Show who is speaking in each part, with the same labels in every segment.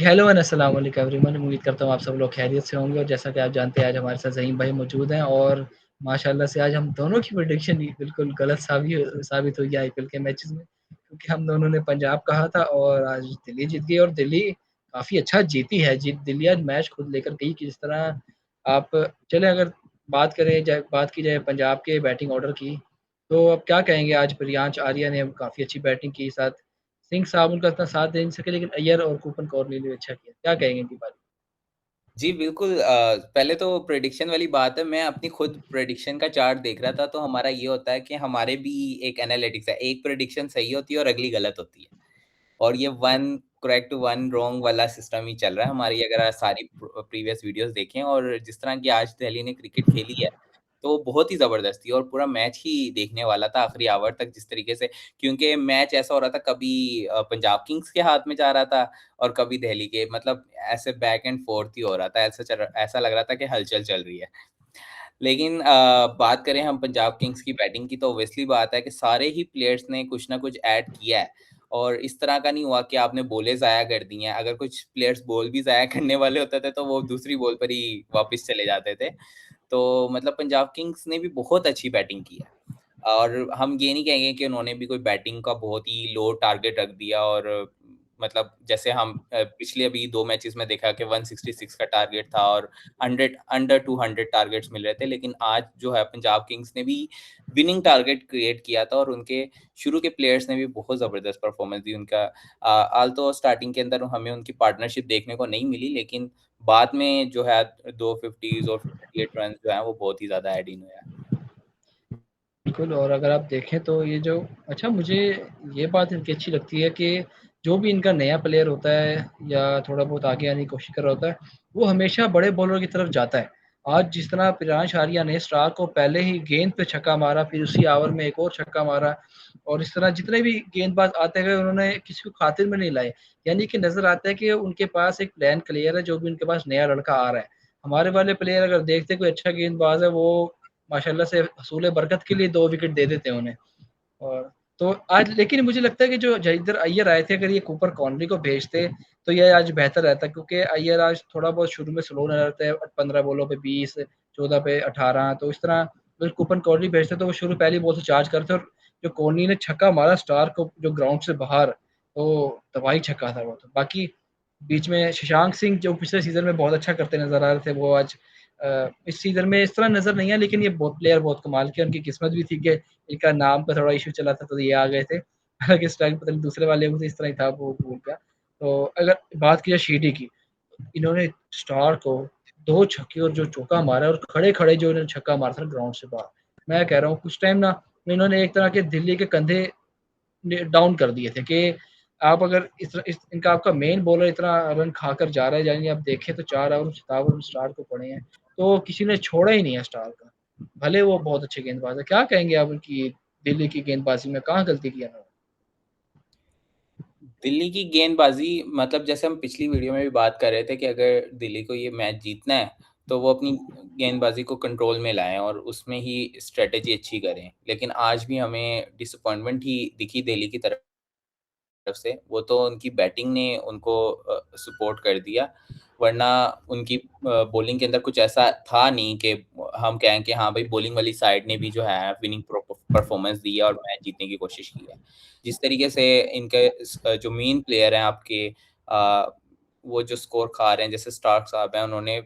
Speaker 1: Hello and अस्सलाम वालेकुम everyone. उम्मीद करता हूँ आप सब लोग खैरियत से होंगे और जैसा कि आप जानते हैं आज हमारे साथ ज़हीम भाई मौजूद हैं और माशाल्लाह से आज हम दोनों की प्रेडिक्शन ही बिल्कुल गलत साबित हुई है आईपीएल के मैचेस में, क्योंकि हम दोनों ने पंजाब कहा था और आज दिल्ली जीत गई और दिल्ली काफ़ी अच्छा जीती है। दिल्ली आज मैच खुद लेकर गई कि जिस तरह आप चलें अगर बात की जाए पंजाब के बैटिंग ऑर्डर की, तो अब क्या कहेंगे। आज प्रियांश आर्या ने काफ़ी अच्छी बैटिंग की, साथ सिंह साहब उनका इतना साथ दे नहीं सके, लेकिन अय्यर और कूपन कौर ने भी अच्छा किया। क्या कहेंगे इनके बारे
Speaker 2: जी, बिल्कुल पहले तो प्रेडिक्शन वाली बात है, मैं अपनी खुद प्रेडिक्शन का चार्ट देख रहा था, तो हमारा ये होता है कि हमारे भी एक एनालिटिक्स है, एक प्रेडिक्शन सही होती है और अगली गलत होती है। और ये 1 करेक्ट 1 रॉन्ग वाला सिस्टम ही चल रहा है हमारी अगर सारी प्रीवियस वीडियोज़ देखें और जिस तरह की आज दिल्ली ने क्रिकेट खेली है, तो बहुत ही ज़बरदस्त थी और पूरा मैच ही देखने वाला था आखिरी ओवर तक जिस तरीके से क्योंकि मैच ऐसा हो रहा था कभी पंजाब किंग्स के हाथ में जा रहा था और कभी दिल्ली के मतलब ऐसे बैक एंड फोर्थ ही हो रहा था, ऐसा लग रहा था कि हलचल चल रही है। लेकिन बात करें हम पंजाब किंग्स की बैटिंग की तो ऑब्वियसली बात है कि सारे ही प्लेयर्स ने कुछ ना कुछ ऐड किया है और इस तरह का नहीं हुआ कि आपने बॉलें ज़ाया कर दी हैं। अगर कुछ प्लेयर्स बॉल भी ज़ाया करने वाले होते थे, तो वो दूसरी बॉल पर ही वापस चले जाते थे। तो मतलब पंजाब किंग्स ने भी बहुत अच्छी बैटिंग की है और हम ये नहीं कहेंगे कि उन्होंने भी कोई बैटिंग का बहुत ही लो टारगेट रख दिया और मतलब जैसे हम पिछले अभी 2 मैचेस में देखा कि 166 का टारगेट था और 100 अंडर 200 टारगेट्स मिल रहे थे। लेकिन आज जो है पंजाब किंग्स ने भी विनिंग टारगेट क्रिएट किया था और उनके शुरू के प्लेयर्स ने भी बहुत ज़बरदस्त परफॉर्मेंस दी। उनका आल्तो स्टार्टिंग के अंदर हमें उनकी पार्टनरशिप देखने को नहीं मिली, लेकिन बाद में जो है 2 50s और 58 रन्स जो हैं वो बहुत ही ज़्यादा एड इन हुए हैं।
Speaker 1: में? बिल्कुल। और अगर आप देखें तो ये जो अच्छा मुझे ये बात इनकी अच्छी लगती है कि जो भी इनका नया प्लेयर होता है या थोड़ा बहुत आगे आने की कोशिश कर रहा होता है, वो हमेशा बड़े बॉलर की तरफ जाता है। आज जिस तरह प्रियांश आर्या ने स्टार को पहले ही गेंद पे छक्का मारा, फिर उसी ओवर में एक और छक्का मारा और इस तरह जितने भी गेंदबाज आते गए उन्होंने किसी को खातिर में नहीं लाए। यानी कि नज़र आता है कि उनके पास एक प्लान क्लियर है, जो भी उनके पास नया लड़का आ रहा है। हमारे वाले प्लेयर अगर देखते हैं कोई अच्छा गेंदबाज है, वो माशाल्लाह से हसूल बरकत के लिए 2 विकेट दे देते हैं उन्हें। और तो आज लेकिन मुझे लगता है कि जो जहीर अय्यर आए थे, अगर ये कूपर कॉनली को भेजते तो ये आज बेहतर रहता, क्योंकि अय्यर आज थोड़ा बहुत शुरू में स्लो नज़र आता है, 15 बॉलों पे 20, 14 पे 18, तो इस तरह अगर कूपर कॉनली भेजते तो वो शुरू पहली बॉल से चार्ज करते और जो कोहली ने छक्का मारा स्टार को जो ग्राउंड से बाहर, तो तबाही छक्का था वो तो। बाकी बीच में शशांक सिंह जो पिछले सीज़न में बहुत अच्छा करते नज़र आ रहे थे, वो आज इस सीज़न में इस तरह नज़र नहीं है, लेकिन ये बहुत प्लेयर बहुत कमाल के, उनकी किस्मत भी थी कि इनका नाम का थोड़ा इश्यू चला था तो ये आ गए थे। हालाँकि स्टाइल पता नहीं दूसरे वाले को तो इस तरह ही था, वो भूल गया। तो अगर बात की जाए शीटी की, इन्होंने स्टार को 2 छक्के और जो चौका मारा और खड़े-खड़े जो इन्होंने छक्का मारा था ग्राउंड से बाहर। मैं कह रहा हूँ कुछ टाइम ना इन्होंने एक तरह के दिल्ली के कंधे डाउन कर दिए थे कि आप अगर इस इनका आपका मेन बॉलर इतना रन खाकर जा रहा है, यानी आप देखें तो 4 ओवर 7 ओवर स्टार को पड़े हैं, तो किसी ने छोड़ा ही नहीं है स्टार का। भले वो बहुत अच्छे गेंदबाज है। क्या कहेंगे आप उनकी दिल्ली की गेंदबाजी में कहाँ गलती की है उन्होंने?
Speaker 2: दिल्ली की गेंदबाज़ी मतलब जैसे हम पिछली वीडियो में भी बात कर रहे थे कि अगर दिल्ली को ये मैच जीतना है, तो वो अपनी गेंदबाज़ी को कंट्रोल में लाएँ और उसमें ही स्ट्रैटेजी अच्छी करें। लेकिन आज भी हमें डिसअपॉइंटमेंट ही दिखी दिल्ली की तरफ से, वो तो उनकी बैटिंग ने उनको सपोर्ट कर दिया, वरना उनकी बॉलिंग के अंदर कुछ ऐसा था नहीं कि हम कहें कि हाँ भाई बॉलिंग वाली साइड ने भी जो है विनिंग परफॉर्मेंस दी है और मैच जीतने की कोशिश की है। जिस तरीके से इनके जो मेन प्लेयर हैं आपके वो जो स्कोर खा रहे हैं, जैसे स्टार्क साहब हैं, उन्होंने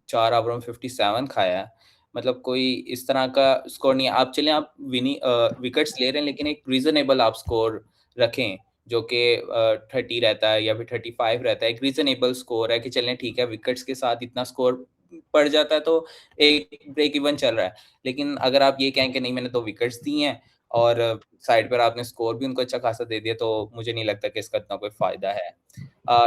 Speaker 2: 4 ओवर में 57 खाया है। मतलब कोई इस तरह का स्कोर नहीं है। आप चलें आप विकेट्स ले रहे हैं, लेकिन एक रीज़नेबल आप स्कोर रखें। जो कि 30 रहता है या फिर 35 रहता है, एक रीज़नेबल स्कोर है कि चलें ठीक है, विकेट्स के साथ इतना स्कोर पड़ जाता है तो एक ब्रेक इवन चल रहा है। लेकिन अगर आप ये कहें कि नहीं मैंने 2 विकेट्स दी हैं और साइड पर आपने स्कोर भी उनको अच्छा खासा दे दिया, तो मुझे नहीं लगता कि इसका इतना कोई फ़ायदा है।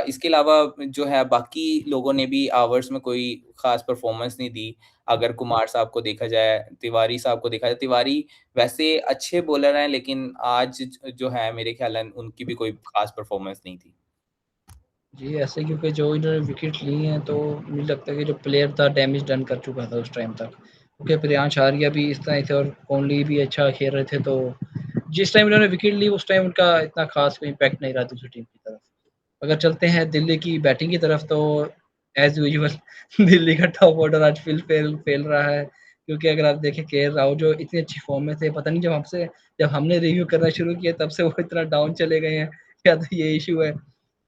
Speaker 2: इसके अलावा जो है बाकी लोगों ने भी ओवर्स में कोई ख़ास परफ़ॉर्मेंस नहीं दी। अगर कुमार साहब को देखा जाए, तिवारी साहब को देखा जाए, तिवारी वैसे अच्छे बॉलर हैं, लेकिन आज जो है मेरे ख़्याल उनकी भी कोई ख़ास परफ़ॉर्मेंस नहीं थी।
Speaker 1: जी, ऐसे क्योंकि जो इन्होंने विकेट ली हैं, तो मुझे लगता है कि जो प्लेयर था डैमेज डन कर चुका था उस टाइम तक। क्योंकि प्रियांश आर्या भी इस तरह ही थे और कोहली भी अच्छा खेल रहे थे, तो जिस टाइम इन्होंने विकेट ली उस टाइम उनका इतना ख़ास कोई इम्पैक्ट नहीं रहा दूसरी टीम की तरफ। अगर चलते हैं दिल्ली की बैटिंग की तरफ तो एज़ यूजुअल दिल्ली का टॉप ऑर्डर आज फेल रहा है, क्योंकि अगर आप देखें केएल राहुल जो इतनी अच्छी फ़ॉर्म में थे, पता नहीं जब हमने रिव्यू करना शुरू किया तब से वो इतना डाउन चले गए हैं, या तो ये इश्यू है।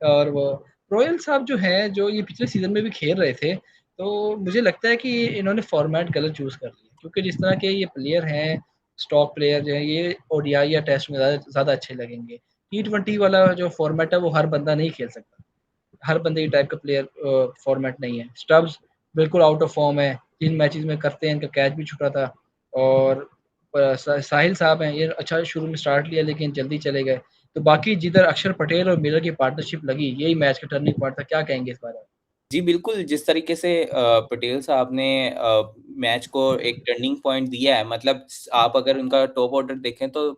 Speaker 1: और वो रोयल साहब जो हैं, जो ये पिछले सीज़न में भी खेल रहे थे, तो मुझे लगता है कि इन्होंने फ़ॉर्मेट गलत चूज़ कर लिया, क्योंकि जिस तरह के ये प्लेयर हैं, स्टॉक प्लेयर जो हैं, ये ओडीआई या टेस्ट में ज़्यादा अच्छे लगेंगे। टी20 वाला जो फ़ॉर्मेट है, वो हर बंदा नहीं खेल सकता। हर बंदे की टाइप का प्लेयर फॉर्मेट नहीं है। स्टब्स बिल्कुल आउट ऑफ फॉर्म है, जिन मैचेस में करते हैं इनका कैच भी छूटा था। और साहिल साहब हैं, ये अच्छा शुरू में स्टार्ट लिया लेकिन जल्दी चले गए। तो बाकी जिधर अक्षर पटेल और मिलर की पार्टनरशिप लगी, यही मैच का टर्निंग पॉइंट था। क्या कहेंगे इस बारे में?
Speaker 2: जी, बिल्कुल, जिस तरीके से पटेल साहब ने मैच को एक टर्निंग पॉइंट दिया है, मतलब आप अगर उनका टॉप ऑर्डर देखें तो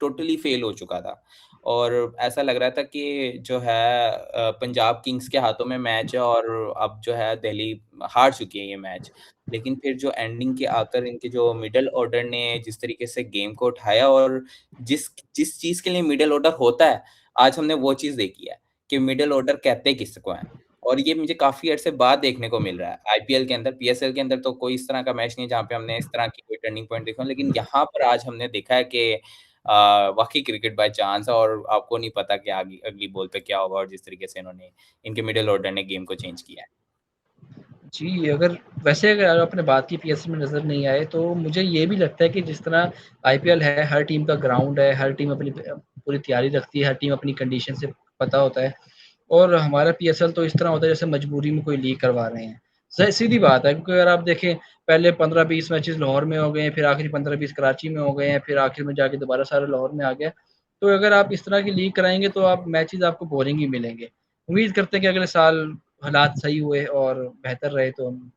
Speaker 2: टोटली फेल हो चुका था। और ऐसा लग रहा था कि जो है पंजाब किंग्स के हाथों में मैच है और अब जो है दिल्ली हार चुकी है ये मैच। लेकिन फिर जो एंडिंग के आकर इनके जो मिडल ऑर्डर ने जिस तरीके से गेम को उठाया और जिस जिस चीज़ के लिए मिडल ऑर्डर होता है, आज हमने वो चीज़ देखी है कि मिडल ऑर्डर कहते किसको हैं। और ये मुझे काफ़ी अरसे बाद देखने को मिल रहा है। आईपीएल के अंदर, पीएसएल के अंदर तो कोई इस तरह का मैच नहीं है जहाँ पे हमने इस तरह की कोई टर्निंग पॉइंट देखा हो, लेकिन यहाँ पर आज हमने देखा है कि वाक़ई क्रिकेट बाय चांस है और आपको नहीं पता कि आगे अगली बॉल पे क्या होगा और जिस तरीके से इनके मिडल ऑर्डर ने गेम को चेंज किया है।
Speaker 1: जी, अगर आपने बात की पीएसएल में नज़र नहीं आए, तो मुझे ये भी लगता है कि जिस तरह आईपीएल है, हर टीम का ग्राउंड है, हर टीम अपनी पूरी तैयारी रखती है, हर टीम अपनी कंडीशन से पता होता है। और हमारा पीएसएल तो इस तरह होता है जैसे मजबूरी में कोई लीग करवा रहे हैं। सीधी बात है, क्योंकि अगर आप देखें, पहले 15-20 मैचेस लाहौर में हो गए हैं, फिर आखिरी 15-20 कराची में हो गए हैं, फिर आखिर में जाके दोबारा सारे लाहौर में आ गया। तो अगर आप इस तरह की लीग कराएँगे तो आप मैचेस आपको बोरिंग ही मिलेंगे। उम्मीद करते हैं कि अगले साल हालात सही हुए और बेहतर रहे तो हम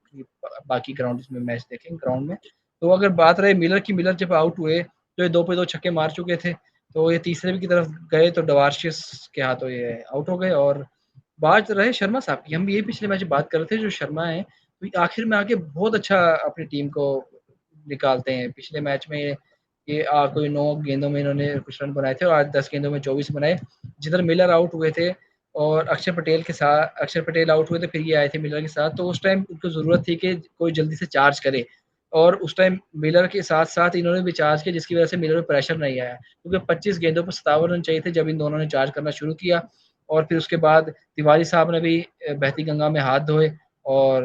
Speaker 1: बाकी ग्राउंड्स में मैच देखेंगे ग्राउंड में। तो अगर बात रहे मिलर की, मिलर जब आउट हुए तो ये 2 पे 2 छक्के मार चुके थे। तो ये तीसरे की तरफ गए तो डवार्शियस के हाथों ये आउट हो गए। और बात रहे शर्मा साहब की, हम ये पिछले मैच में बात कर रहे थे, जो शर्मा हैं, तो आखिर में आके बहुत अच्छा अपनी टीम को निकालते हैं। पिछले मैच में ये कोई 9 गेंदों में इन्होंने कुछ रन बनाए थे और आज 10 गेंदों में 24 बनाए। जिधर मिलर आउट हुए थे और अक्षर पटेल आउट हुए थे, फिर ये आए थे मिलर के साथ, तो उस टाइम उनको ज़रूरत थी कि कोई जल्दी से चार्ज करे। और उस टाइम मिलर के साथ-साथ इन्होंने भी चार्ज किया, जिसकी वज़ह से मिलर पे प्रेशर नहीं आया। क्योंकि 25 गेंदों पे 57 रन चाहिए थे जब इन दोनों ने चार्ज करना शुरू किया। और फिर उसके बाद तिवारी साहब ने भी बहती गंगा में हाथ धोए और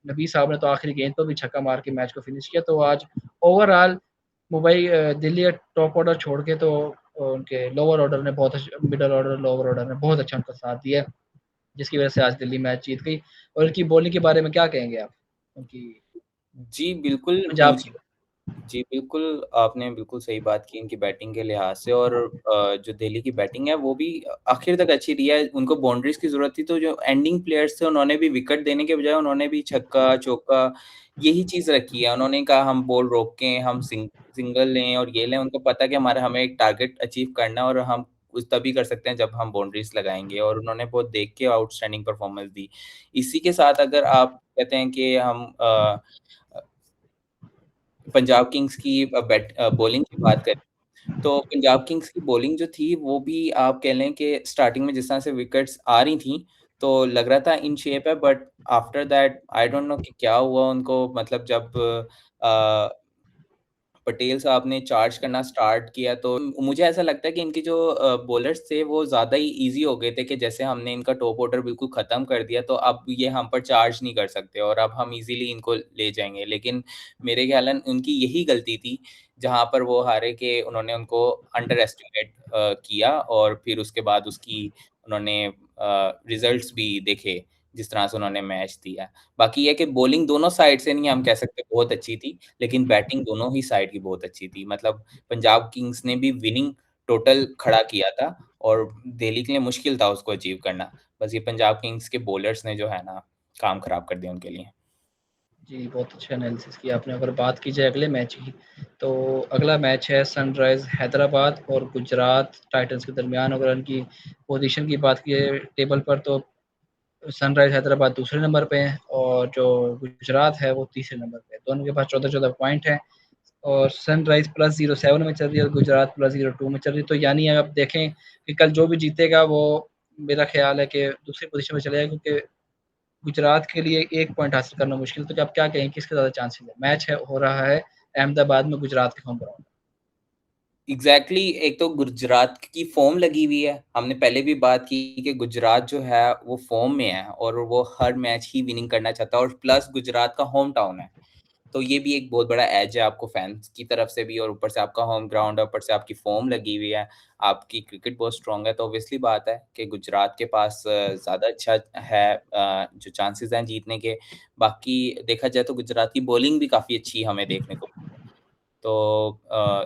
Speaker 1: नबी साहब ने तो आखिरी गेंद पर भी छक्का मार के मैच को फिनिश किया। तो आज ओवरऑल दिल्ली का टॉप ऑर्डर छोड़ के तो उनके लोअर ऑर्डर ने बहुत अच्छा, मिडल ऑर्डर, लोअर ऑर्डर ने बहुत अच्छा उनका साथ दिया, जिसकी वज़ह से आज दिल्ली मैच जीत गई। और इनकी बॉलिंग के बारे में क्या कहेंगे आप? उनकी
Speaker 2: जी, बिल्कुल
Speaker 1: पंजाब
Speaker 2: मुझे
Speaker 1: की।
Speaker 2: जी, बिल्कुल, आपने बिल्कुल सही बात की इनकी बैटिंग के लिहाज़ से और जो दिल्ली की बैटिंग है वो भी आखिर तक अच्छी रही है। उनको बाउंड्रीज़ की ज़रूरत थी तो जो एंडिंग प्लेयर्स थे उन्होंने भी विकेट देने के बजाय उन्होंने भी छक्का-चौका यही चीज़ रखी है। उन्होंने कहा हम बॉल रोकें, हम सिंगल लें और ये लें। उनको पता है कि हमें एक टारगेट अचीव करना है और हम कुछ तभी कर सकते हैं जब हम बाउंड्रीज़ लगाएँगे और उन्होंने बहुत देख के आउटस्टैंडिंग परफ़ॉर्मेंस दी। इसी के साथ अगर आप कहते हैं कि हम पंजाब किंग्स की बॉलिंग की बात करें, तो पंजाब किंग्स की बॉलिंग जो थी, वो भी आप कह लें कि स्टार्टिंग में जिस तरह से विकेट्स आ रही थीं, तो लग रहा था इन शेप है but after that I don't know कि क्या हुआ उनको मतलब जब अ पटेल साहब ने चार्ज करना स्टार्ट किया तो मुझे ऐसा लगता है कि इनके जो बॉलर्स थे वो ज़्यादा ही ईज़ी हो गए थे कि जैसे हमने इनका टॉप ऑर्डर बिल्कुल ख़त्म कर दिया तो अब ये हम पर चार्ज नहीं कर सकते और अब हम ईज़िली इनको ले जाएँगे। लेकिन मेरे ख़्यालन उनकी यही गलती थी जहाँ पर वो हारे कि उन्होंने उनको अंडर एस्टिमेट किया और फिर उसके बाद उसकी उन्होंने रिज़ल्ट्स भी देखे, जिस तरह से उन्होंने मैच दिया। बाकी ये है कि बॉलिंग दोनों साइड से नहीं हम कह सकते बहुत अच्छी थी। लेकिन बैटिंग दोनों ही साइड की बहुत अच्छी थी। मतलब पंजाब किंग्स ने भी विनिंग टोटल खड़ा किया था और दिल्ली के लिए मुश्किल था उसको अचीव करना। बस ये पंजाब किंग्स के बॉलर्स ने जो है ना, काम खराब कर दिया उनके लिए।
Speaker 1: जी, बहुत अच्छा एनालिसिस किया आपने। अगर बात की जाए अगले मैच की, तो अगला मैच है सनराइज़ हैदराबाद और गुजरात टाइटंस के दरमियान। अगर उनकी पोज़ीशन की बात की जाए टेबल पर, तो सनराइज़ हैदराबाद दूसरे नंबर पे है और जो गुजरात है वो तीसरे नंबर पे है। दोनों के पास 14-14 पॉइंट हैं और सनराइज़ +07 में चल रही है और गुजरात +02 में चल रही है। तो यानी आप देखें कि कल जो भी जीतेगा वो मेरा ख्याल है कि दूसरी पोजीशन में चले जाए, क्योंकि गुजरात के लिए 1 पॉइंट हासिल करना मुश्किल, तो आप क्या कहें किसके ज़्यादा चांसेस है? मैच है हो रहा है अहमदाबाद में गुजरात के होम ग्राउंड।
Speaker 2: एग्ज़ैक्टली एक तो गुजरात की फ़ॉर्म लगी हुई है। हमने पहले भी बात की कि गुजरात जो है वो फ़ॉर्म में है और वो हर मैच ही विनिंग करना चाहता है और प्लस गुजरात का होम टाउन है। तो ये भी एक बहुत बड़ा एज है आपको फैन्स की तरफ से भी और ऊपर से आपका होम ग्राउंड है, ऊपर से आपकी फ़ॉर्म लगी हुई है, आपकी क्रिकेट बहुत स्ट्रॉन्ग है, तो ऑब्वियसली बात है कि गुजरात के पास ज़्यादा अच्छा है जो चांसेस हैं जीतने के। बाकी देखा जाए तो गुजरात की बॉलिंग भी काफ़ी अच्छी हमें देखने को मिली है। तो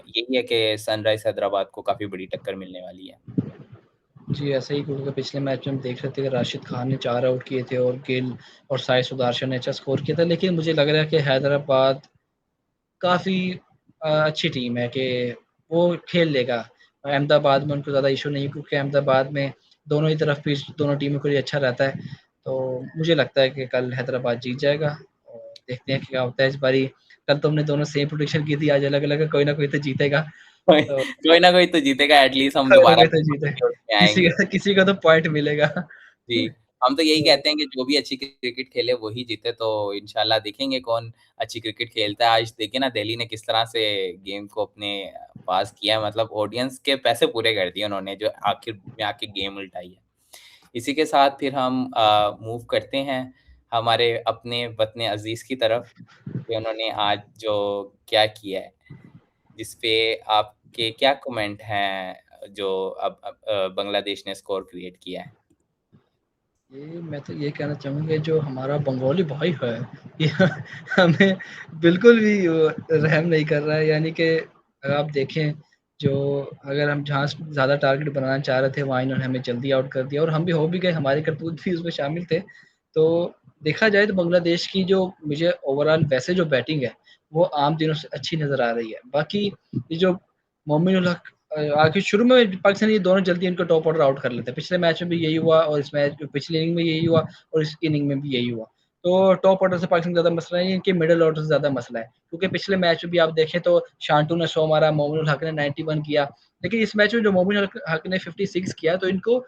Speaker 2: यही है कि सनराइज़ हैदराबाद को काफ़ी बड़ी टक्कर मिलने वाली है।
Speaker 1: जी, ऐसा ही, क्योंकि पिछले मैच में हम देख रहे थे कि राशिद खान ने 4 आउट किए थे और गिल और साई सुदर्शन ने अच्छा स्कोर किया था। लेकिन मुझे लग रहा है कि हैदराबाद काफ़ी अच्छी टीम है कि वो खेल लेगा। अहमदाबाद में उनको ज़्यादा इश्यू नहीं, क्योंकि अहमदाबाद में दोनों ही तरफ पिच दोनों टीमों के लिए अच्छा रहता है। तो मुझे लगता है कि कल हैदराबाद जीत जाएगा और देखते हैं क्या होता है इस बारी। कल तो हमने दोनों सेम प्रेडिक्शन की थी, आज अलग-अलग है, कोई ना कोई तो जीतेगा।
Speaker 2: कोई
Speaker 1: तो
Speaker 2: कोई ना कोई तो जीतेगा एटलीस्ट हम
Speaker 1: कोई ना
Speaker 2: दोबारा
Speaker 1: कोई तो जीतेगा।
Speaker 2: में आएँगे।
Speaker 1: किसी का तो पॉइंट मिलेगा।
Speaker 2: जी, हम तो यही
Speaker 1: तो
Speaker 2: कहते हैं कि जो भी अच्छी क्रिकेट खेले वही जीते, तो इंशाल्लाह देखेंगे कौन अच्छी क्रिकेट खेलता है। आज देखिए ना दिल्ली ने किस तरह से गेम को अपने पास किया मतलब ऑडियंस के पैसे पूरे कर दिए उन्होंने जो आखिर में आके गेम उल्टाई है। इसी के साथ फिर हम मूव करते हैं हमारे अपने वतन अज़ीज़ की तरफ कि उन्होंने आज जो क्या किया है, जिस पे आपके क्या कमेंट हैं जो अब बांग्लादेश ने स्कोर क्रिएट किया है?
Speaker 1: ये मैं तो ये कहना चाहूँगा, जो हमारा बंगाली भाई है, ये हमें बिल्कुल भी वो रहम नहीं कर रहा है। यानी कि अगर आप देखें, जो अगर हम जहाँ से ज़्यादा टारगेट बनाना चाह रहे थे, वहाँ इन्होंने हमें जल्दी आउट कर दिया और हम भी हो भी गए, हमारे करतूत भी उसमें शामिल थे। तो देखा जाए तो बांग्लादेश की जो मुझे ओवरऑल वैसे जो बैटिंग है, वो आम दिनों से अच्छी नज़र आ रही है। बाकी ये जो मोमिन उल हक आखिर शुरू में पाकिस्तान ये दोनों जल्दी इनको टॉप ऑर्डर आउट कर लेते हैं। पिछले मैच में भी यही हुआ और इस मैच पिछली इनिंग में यही हुआ और इस इनिंग में भी यही हुआ। तो टॉप ऑर्डर से पाकिस्तान ज़्यादा मसला नहीं है, इनके मिडल ऑर्डर से ज़्यादा मसला है। क्योंकि पिछले मैच में भी आप देखें तो शांटू ने 100 मारा, मोमिन उल हक ने 91 किया। लेकिन इस मैच में जो मोमिन उल हक ने 56 किया, तो इनको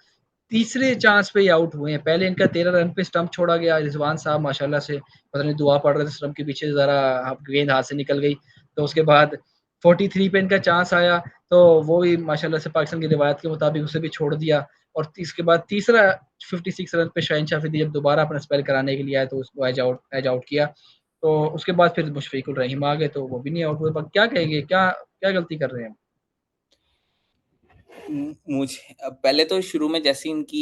Speaker 1: तीसरे चांस पे ही आउट हुए हैं। पहले इनका 13 रन पे स्टंप छोड़ा गया। रिजवान साहब माशाल्लाह से पता नहीं दुआ पढ़ रहे थे स्टंप के पीछे, ज़रा गेंद हाथ से निकल गई। तो उसके बाद 43 पे इनका चांस आया, तो वो भी माशाल्लाह से पाकिस्तान की रिवायत के मुताबिक उसे भी छोड़ दिया। और इसके बाद तीसरा 56 रन पे शाहीन अफरीदी जब दोबारा अपना स्पेल कराने के लिए आए, तो उसको एज आउट किया। तो उसके बाद फिर मुशफिकुर रहीम आ गए, तो वो भी नहीं आउट हुए। क्या कहेंगे, क्या क्या गलती कर रहे हैं?
Speaker 2: मुझे पहले तो शुरू में जैसे इनकी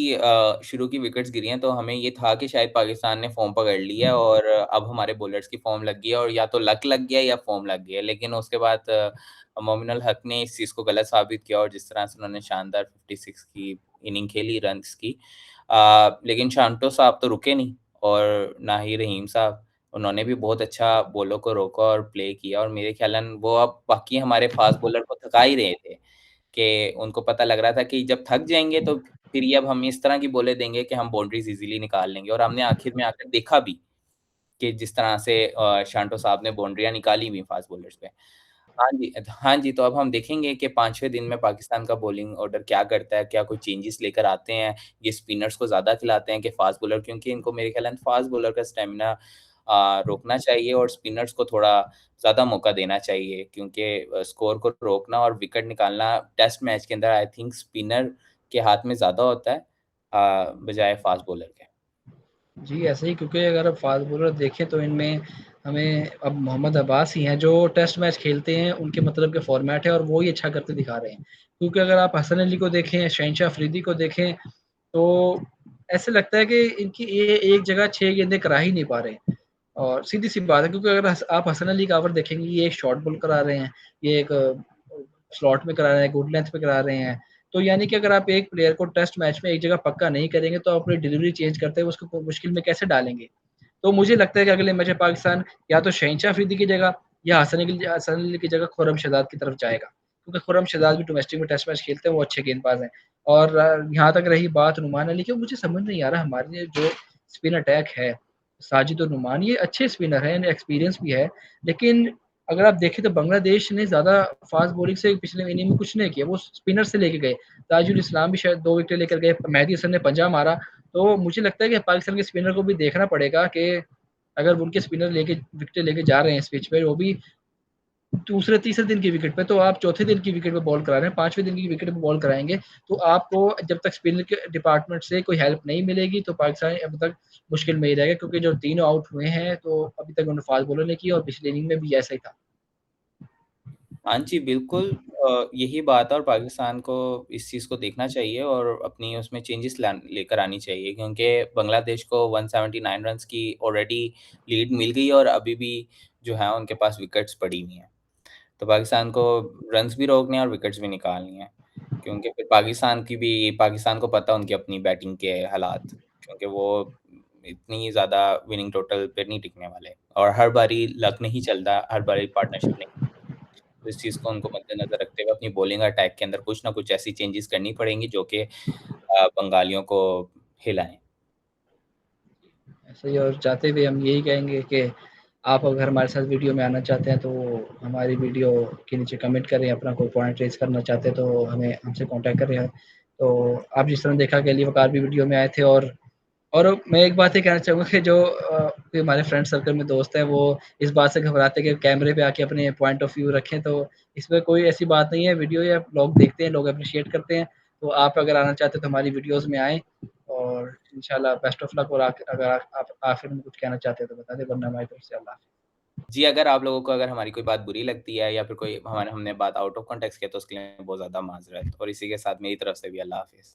Speaker 2: शुरू की विकेट्स गिरी हैं, तो हमें ये था कि शायद पाकिस्तान ने फ़ॉर्म पकड़ लिया है और अब हमारे बॉलर्स की फ़ॉर्म लग गई है और या तो लक लग गया या फ़ॉर्म लग गया है। लेकिन उसके बाद मोमिन उल हक ने इस चीज़ को गलत साबित किया और जिस तरह से उन्होंने शानदार 56 की इनिंग खेली रन्स की। लेकिन शांटो साहब तो रुके नहीं और ना ही रहीम साहब, उन्होंने भी बहुत अच्छा बॉलों को रोका और प्ले किया और मेरे ख़्यालन वो अब बाकी हमारे फ़ास्ट बॉलर को थका ही रहे थे। कि उनको पता लग रहा था कि जब थक जाएँगे तो फिर ये अब हम इस तरह की बॉलें देंगे कि हम बाउंड्रीज़ ईज़िली निकाल लेंगे और हमने आखिर में आकर देखा भी कि जिस तरह से शांटो साहब ने बाउंड्रियाँ निकाली हुई फ़ास्ट बॉलर्स पे। हाँ जी, तो अब हम देखेंगे कि 5वें दिन में पाकिस्तान का बॉलिंग ऑर्डर क्या करता है, क्या कोई चेंजेस लेकर आते हैं, ये स्पिनर्स को ज़्यादा खिलाते हैं कि फ़ास्ट बॉलर क्योंकि इनको मेरे ख़्याल में फ़ास्ट बॉलर का स्टैमिना रोकना चाहिए और स्पिनर्स को थोड़ा ज़्यादा मौका देना चाहिए क्योंकि स्कोर को रोकना और विकेट निकालना टेस्ट मैच के अंदर आई थिंक स्पिनर के हाथ में ज़्यादा होता है बजाय फ़ास्ट बॉलर के।
Speaker 1: जी, ऐसे ही, क्योंकि अगर आप फास्ट बॉलर देखें तो इनमें हमें अब मोहम्मद अब्बास ही हैं जो टेस्ट मैच खेलते हैं, उनके मतलब के फॉर्मेट है और वो ही अच्छा करके दिखा रहे हैं। क्योंकि अगर आप हसन अली को देखें, शहनशाह अफरीदी को देखें, तो ऐसे लगता है कि इनकी ये एक जगह 6 गेंदें करा ही नहीं पा रहे। और सीधी-सी बात है, क्योंकि अगर आप हसन अली का ओवर देखेंगे, ये एक शॉर्ट बॉल करा रहे हैं, ये एक स्लॉट में करा रहे हैं, गुड लेंथ पे करा रहे हैं। तो यानी कि अगर आप एक प्लेयर को टेस्ट मैच में एक जगह पक्का नहीं करेंगे, तो आप अपनी डिलीवरी चेंज करते हुए उसको मुश्किल में कैसे डालेंगे? तो मुझे लगता है कि अगले मैच में पाकिस्तान या तो शहनशाह अफरीदी की जगह या हसन अली की जगह खुर्रम शहजाद की तरफ जाएगा। क्योंकि खुर्रम शहजाद भी डोमेस्टिक में टेस्ट मैच खेलते हैं, वो अच्छे गेंदबाज हैं। और यहाँ तक रही बात नुमान अली की, मुझे समझ नहीं आ रहा हमारे जो स्पिन अटैक है, साजिद और नुमान ये अच्छे स्पिनर हैं, इन्हें एक्सपीरियंस भी है, लेकिन अगर आप देखें तो बांग्लादेश ने ज़्यादा फ़ास्ट बॉलिंग से पिछले इनिंग में कुछ नहीं किया, वो स्पिनर से लेके गए। ताजुल इस्लाम भी शायद 2 विकेट लेकर गए, मेहदी हसन ने पंजा मारा। तो मुझे लगता है कि पाकिस्तान के स्पिनर को भी देखना पड़ेगा कि अगर उनके स्पिनर लेके विकेटें लेके जा रहे हैं इस पिच पे, वो भी दूसरे तीसरे दिन की विकेट पे, तो आप चौथे दिन की विकेट पे बॉल करा रहे हैं, पांचवें दिन की विकेट पे बॉल कराएंगे, तो आपको जब तक स्पिनर के डिपार्टमेंट से कोई हेल्प नहीं मिलेगी तो पाकिस्तान अब तक मुश्किल में ही रहेगा, क्योंकि जो तीनों आउट हुए हैं तो अभी तक उन्होंने फास्ट बॉलर ने किया और पिछले इनिंग में भी ऐसा ही था।
Speaker 2: हाँ जी, बिल्कुल यही बात है और पाकिस्तान को इस चीज़ को देखना चाहिए और अपनी उसमें चेंजेस लेकर आनी चाहिए क्योंकि बांग्लादेश को 179 रन्स की ऑलरेडी लीड मिल गई और अभी भी जो है उनके पास विकेट्स पड़ी हुई हैं। तो पाकिस्तान को रन्स भी रोकने हैं और विकेट्स भी निकालनी है क्योंकि फिर पाकिस्तान को पता है उनकी अपनी बैटिंग के हालात क्योंकि वो इतनी ज़्यादा विनिंग टोटल पे नहीं टिकने वाले और हर बारी लक नहीं चलता, हर बारी पार्टनरशिप नहीं। तो इस चीज़ को उनको मद्देनज़र रखते हुए अपनी बॉलिंग अटैक के अंदर कुछ ना कुछ ऐसी चेंजेस करनी पड़ेंगी जो कि बंगालियों को हिलाएँ।
Speaker 1: ऐसे ही और चाहते भी हम यही कहेंगे कि आप अगर हमारे साथ वीडियो में आना चाहते हैं तो हमारी वीडियो के नीचे कमेंट करें, अपना कोई पॉइंट रेज़ करना चाहते हैं तो हमें हमसे कॉन्टैक्ट करें। तो आप जिस तरह देखा कि अली वक़ार भी वीडियो में आए थे, और मैं एक बात ये कहना चाहूँगा कि जो कोई हमारे फ्रेंड सर्कल में दोस्त हैं, वो इस बात से घबराते हैं कि कैमरे पे आके अपने पॉइंट ऑफ व्यू रखें, तो इसमें कोई ऐसी बात नहीं है। वीडियो या लोग देखते हैं, लोग एप्रिशिएट करते हैं, तो आप अगर आना चाहते हैं तो हमारी वीडियोज़ में आएँ और इंशाल्लाह बेस्ट ऑफ लक। और अगर आप आखिर में कुछ कहना चाहते हैं तो बता दें, वरना हमारी तरफ से अल्लाह हाफ़िज़।
Speaker 2: जी, अगर आप लोगों को अगर हमारी कोई बात बुरी लगती है या फिर कोई हमने बात आउट ऑफ कॉन्टेक्स्ट किया तो उसके लिए बहुत ज़्यादा माज़रत और इसी के साथ मेरी तरफ से भी अल्लाह हाफ़िज़।